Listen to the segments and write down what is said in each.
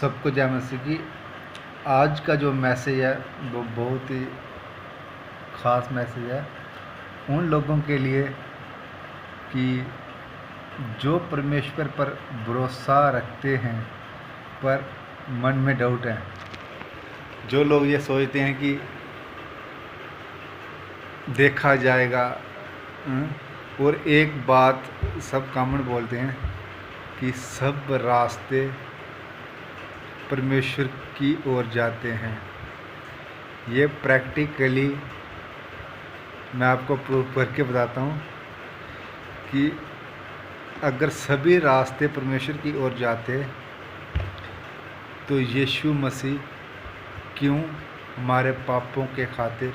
सबको जय मसीह की। आज का जो मैसेज है वो बहुत ही ख़ास मैसेज है उन लोगों के लिए कि जो परमेश्वर पर भरोसा रखते हैं पर मन में डाउट है। जो लोग ये सोचते हैं कि देखा जाएगा, और एक बात सब कॉमन बोलते हैं कि सब रास्ते परमेश्वर की ओर जाते हैं। ये प्रैक्टिकली मैं आपको प्रूफ करके बताता हूँ कि अगर सभी रास्ते परमेश्वर की ओर जाते तो यीशु मसीह क्यों हमारे पापों के खातिर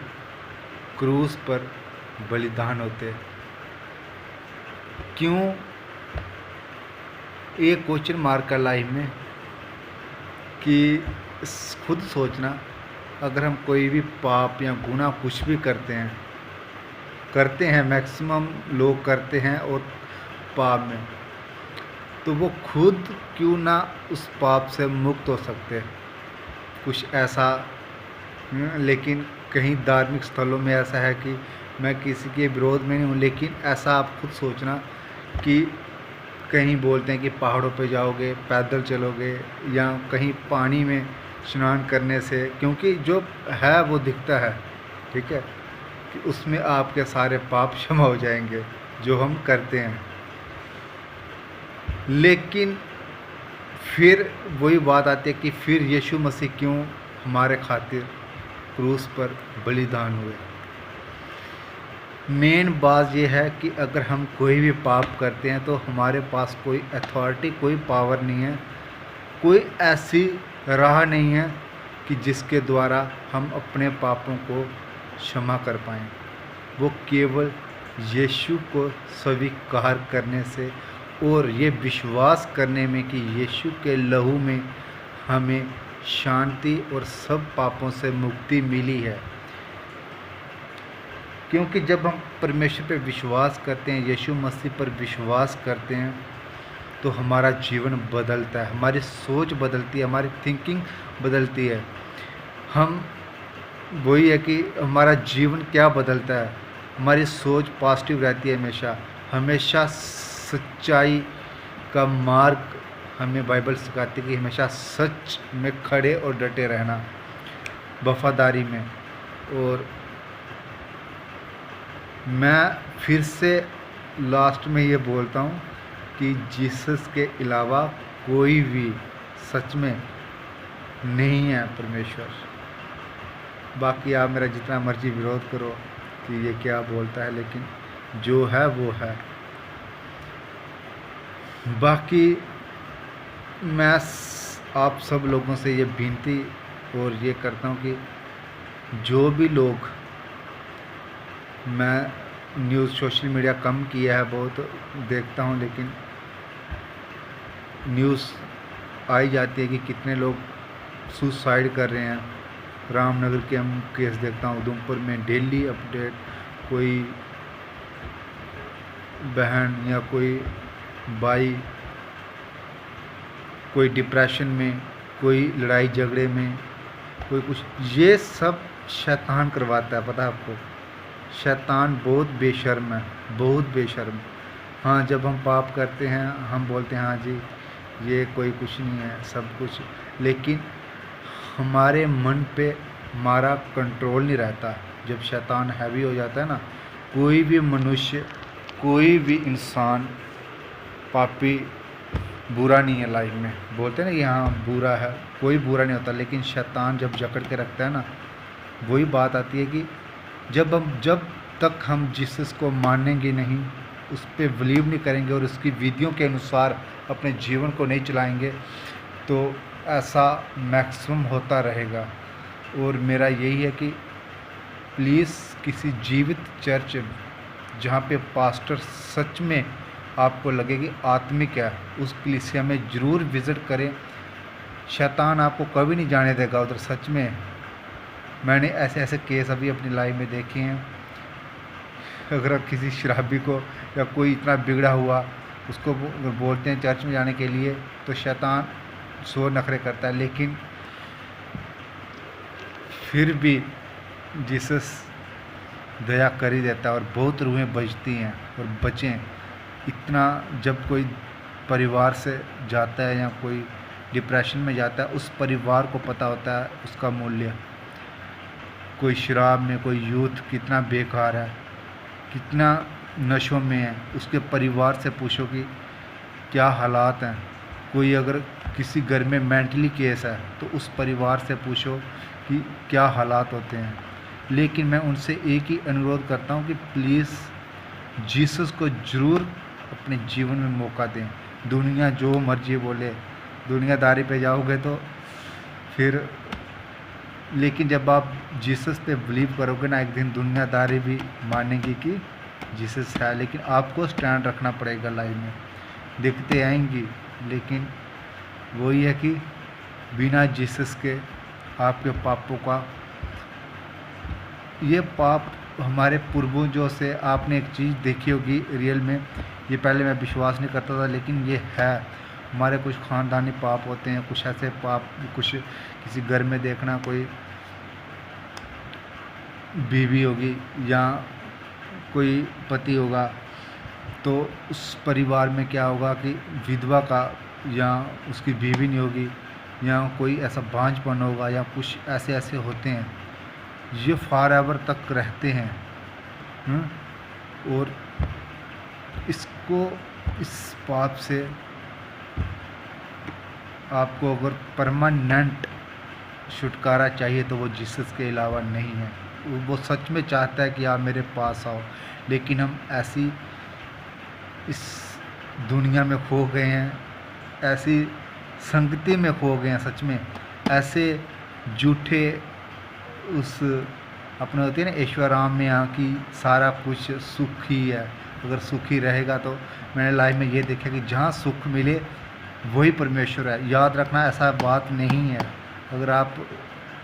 क्रूस पर बलिदान होते? क्यों? एक क्वेश्चन मार्क है लाइफ में कि खुद सोचना, अगर हम कोई भी पाप या गुनाह कुछ भी करते हैं मैक्सिमम लोग करते हैं और पाप में, तो वो खुद क्यों ना उस पाप से मुक्त हो सकते? कुछ ऐसा। लेकिन कहीं धार्मिक स्थलों में ऐसा है कि मैं किसी के विरोध में नहीं हूँ, लेकिन ऐसा आप खुद सोचना कि कहीं बोलते हैं कि पहाड़ों पे जाओगे, पैदल चलोगे या कहीं पानी में स्नान करने से, क्योंकि जो है वो दिखता है, ठीक है, कि उसमें आपके सारे पाप क्षमा हो जाएंगे जो हम करते हैं। लेकिन फिर वही बात आती है कि फिर यीशु मसीह क्यों हमारे खातिर क्रूस पर बलिदान हुए। मेन बात यह है कि अगर हम कोई भी पाप करते हैं तो हमारे पास कोई अथॉरिटी, कोई पावर नहीं है, कोई ऐसी राह नहीं है कि जिसके द्वारा हम अपने पापों को क्षमा कर पाएँ। वो केवल यीशु को स्वीकार करने से और ये विश्वास करने में कि यीशु के लहू में हमें शांति और सब पापों से मुक्ति मिली है। क्योंकि जब हम परमेश्वर पर विश्वास करते हैं, यीशु मसीह पर विश्वास करते हैं, तो हमारा जीवन बदलता है, हमारी सोच बदलती है, हमारी थिंकिंग बदलती है। हम वही है कि हमारा जीवन क्या बदलता है, हमारी सोच पॉजिटिव रहती है हमेशा सच्चाई का मार्ग हमें बाइबल सिखाती है कि हमेशा सच में खड़े और डटे रहना, वफादारी में। और मैं फिर से लास्ट में ये बोलता हूँ कि जीसस के अलावा कोई भी सच में नहीं है परमेश्वर। बाकी आप मेरा जितना मर्जी विरोध करो कि ये क्या बोलता है, लेकिन जो है वो है। बाकी मैं आप सब लोगों से ये विनती और ये करता हूँ कि जो भी लोग, मैं न्यूज़ सोशल मीडिया कम किया है, बहुत देखता हूँ, लेकिन न्यूज़ आई जाती है कि कितने लोग सुसाइड कर रहे हैं। रामनगर के हम केस देखता हूँ, उधमपुर में डेली अपडेट, कोई बहन या कोई भाई कोई डिप्रेशन में, कोई लड़ाई झगड़े में, कोई कुछ। ये सब शैतान करवाता है, पता है आपको? शैतान बहुत बेशर्म है, बहुत बेशर्म। हाँ, जब हम पाप करते हैं हम बोलते हैं हाँ जी ये कोई कुछ नहीं है, सब कुछ, लेकिन हमारे मन पे हमारा कंट्रोल नहीं रहता। जब शैतान हैवी हो जाता है ना, कोई भी मनुष्य, कोई भी इंसान पापी बुरा नहीं है लाइफ में। बोलते हैं ना कि हाँ बुरा है, कोई बुरा नहीं होता, लेकिन शैतान जब जकड़ के रखता है ना, वही बात आती है कि जब तक हम जीसस को मानेंगे नहीं, उस पर बिलीव नहीं करेंगे और उसकी विधियों के अनुसार अपने जीवन को नहीं चलाएंगे, तो ऐसा मैक्सिमम होता रहेगा। और मेरा यही है कि प्लीज़ किसी जीवित चर्च जहाँ पे पास्टर सच में आपको लगे कि आत्मिक है, उस कलीसिया में ज़रूर विज़िट करें। शैतान आपको कभी नहीं जाने देगा उधर, सच में। मैंने ऐसे ऐसे केस अभी अपनी लाइफ में देखे हैं। अगर आप किसी शराबी को या कोई इतना बिगड़ा हुआ उसको बोलते हैं चर्च में जाने के लिए, तो शैतान सो नखरे करता है, लेकिन फिर भी जीसस दया कर ही देता है और बहुत रूहें बचती हैं और बचें। इतना जब कोई परिवार से जाता है या कोई डिप्रेशन में जाता है, उस परिवार को पता होता है उसका मूल्य। कोई शराब में, कोई यूथ कितना बेकार है, कितना नशों में है, उसके परिवार से पूछो कि क्या हालात हैं। कोई अगर किसी घर में मेंटली केस है तो उस परिवार से पूछो कि क्या हालात होते हैं। लेकिन मैं उनसे एक ही अनुरोध करता हूँ कि प्लीज़ जीसस को ज़रूर अपने जीवन में मौका दें। दुनिया जो मर्जी बोले, दुनियादारी पे जाओगे तो फिर, लेकिन जब आप जीसस पे बिलीव करोगे ना, एक दिन दुनियादारी भी मानेगी कि जीसस है। लेकिन आपको स्टैंड रखना पड़ेगा लाइफ में। दिक्कतें आएंगी, लेकिन वही है कि बिना जीसस के आपके पापों का, ये पाप हमारे पूर्वजों से, आपने एक चीज़ देखी होगी रियल में, ये पहले मैं विश्वास नहीं करता था, लेकिन ये है। हमारे कुछ ख़ानदानी पाप होते हैं, कुछ ऐसे पाप, कुछ किसी घर में देखना, कोई बीवी होगी या कोई पति होगा, तो उस परिवार में क्या होगा कि विधवा का, या उसकी बीवी नहीं होगी, या कोई ऐसा बांझपन होगा, या कुछ ऐसे ऐसे होते हैं, ये फॉर एवर तक रहते हैं। और इसको, इस पाप से आपको अगर परमानेंट छुटकारा चाहिए तो वो जीसस के अलावा नहीं है। वो सच में चाहता है कि आप मेरे पास आओ, लेकिन हम ऐसी इस दुनिया में खो गए हैं, ऐसी संगति में खो गए हैं, सच में ऐसे झूठे उस अपने होती है ना ऐश्वर्याम में, यहाँ की सारा कुछ सुख ही है। अगर सुख ही रहेगा तो मैंने लाइफ में ये देखा कि जहाँ सुख मिले वही परमेश्वर है। याद रखना, ऐसा बात नहीं है। अगर आप,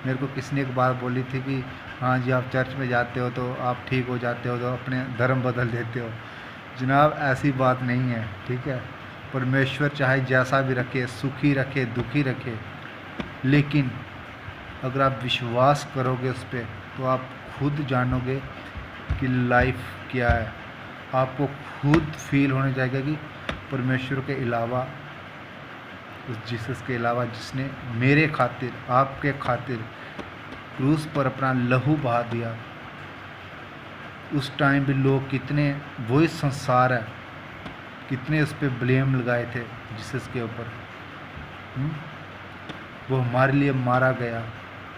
मेरे को किसी ने एक बात बोली थी कि हाँ जी आप चर्च में जाते हो तो आप ठीक हो जाते हो, तो अपने धर्म बदल देते हो। जनाब ऐसी बात नहीं है, ठीक है। परमेश्वर चाहे जैसा भी रखे, सुखी रखे, दुखी रखे, लेकिन अगर आप विश्वास करोगे उस पर तो आप खुद जानोगे कि लाइफ क्या है। आपको खुद फील होने जाएगा कि परमेश्वर के अलावा, उस जीसस के अलावा जिसने मेरे खातिर, आपके खातिर क्रूस पर अपना लहू बहा दिया, उस टाइम भी लोग कितने, वही संसार है, कितने उस पर ब्लेम लगाए थे जीसस के ऊपर। वो हमारे लिए मारा गया,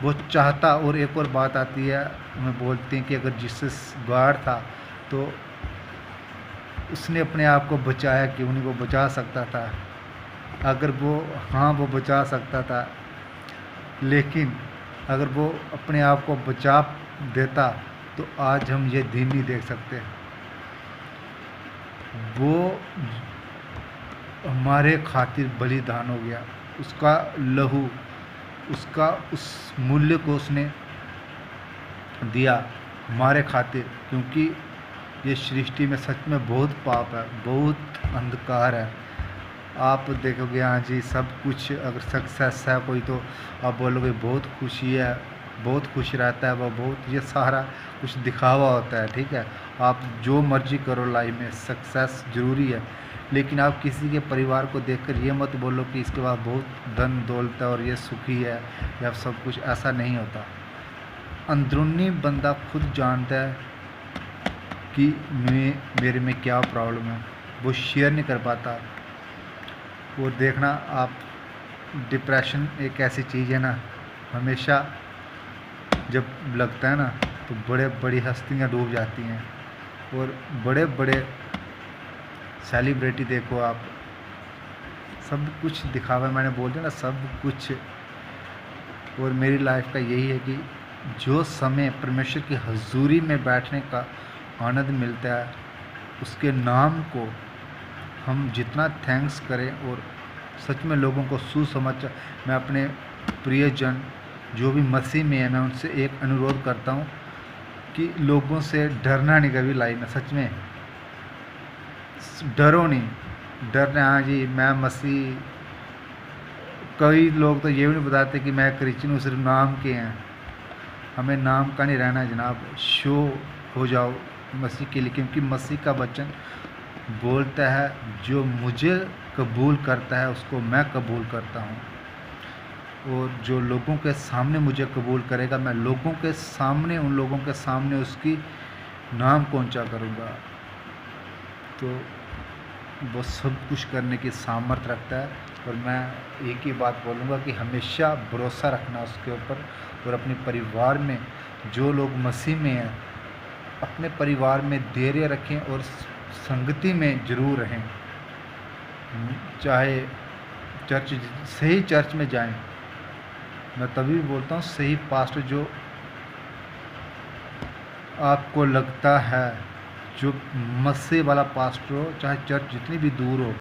वो चाहता। और एक और बात आती है, हमें बोलते हैं कि अगर जीसस गॉड था तो उसने अपने आप को बचाया, क्यों नहीं? वो बचा सकता था। अगर वो, हाँ वो बचा सकता था, लेकिन अगर वो अपने आप को बचा देता तो आज हम ये दिन नहीं देख सकते। वो हमारे खातिर बलिदान हो गया, उसका लहू, उसका उस मूल्य को उसने दिया हमारे खातिर। क्योंकि ये सृष्टि में सच में बहुत पाप है, बहुत अंधकार है। आप देखोगे हाँ जी सब कुछ, अगर सक्सेस है कोई तो आप बोलोगे बहुत खुशी है, बहुत खुश रहता है वो, बहुत, ये सारा कुछ दिखावा होता है, ठीक है। आप जो मर्जी करो लाइफ में, सक्सेस ज़रूरी है, लेकिन आप किसी के परिवार को देखकर ये मत बोलो कि इसके पास बहुत धन दौलत है और ये सुखी है या सब कुछ, ऐसा नहीं होता। अंदरूनी बंदा खुद जानता है कि मेरे में क्या प्रॉब्लम है, वो शेयर नहीं कर पाता। वो देखना आप, डिप्रेशन एक ऐसी चीज़ है ना, हमेशा जब लगता है ना तो बड़े बड़ी हस्तियाँ डूब जाती हैं, और बड़े बड़े सेलिब्रिटी देखो आप, सब कुछ दिखावा, मैंने बोल दिया ना सब कुछ। और मेरी लाइफ का यही है कि जो समय परमेश्वर की हजूरी में बैठने का आनंद मिलता है, उसके नाम को हम जितना थैंक्स करें, और सच में लोगों को सुसमाचार, मैं अपने प्रियजन जो भी मसीह में है, मैं उनसे एक अनुरोध करता हूँ कि लोगों से डरना नहीं कभी लाइफ में, सच में डरो नहीं। डरना, हाँ जी मैं मसीह कई लोग तो ये भी नहीं बताते कि मैं क्रिश्चियन हूँ, सिर्फ नाम के हैं। हमें नाम का नहीं रहना है जनाब, शो हो जाओ मसीह के लिए, क्योंकि मसीह का वचन बोलता है जो मुझे कबूल करता है उसको मैं कबूल करता हूँ, और जो लोगों के सामने मुझे कबूल करेगा मैं लोगों के सामने, उन लोगों के सामने उसकी नाम पहुँचा करूँगा। तो वो सब कुछ करने की सामर्थ्य रखता है। और मैं एक ही बात बोलूँगा कि हमेशा भरोसा रखना उसके ऊपर, और अपने परिवार में जो लोग मसीह में हैं अपने परिवार में धैर्य रखें और संगति में ज़रूर रहें। चाहे चर्च, सही चर्च में जाएं। मैं तभी बोलता हूँ सही पास्टर जो आपको लगता है, जो मसीह वाला पास्टर हो, चाहे चर्च जितनी भी दूर हो।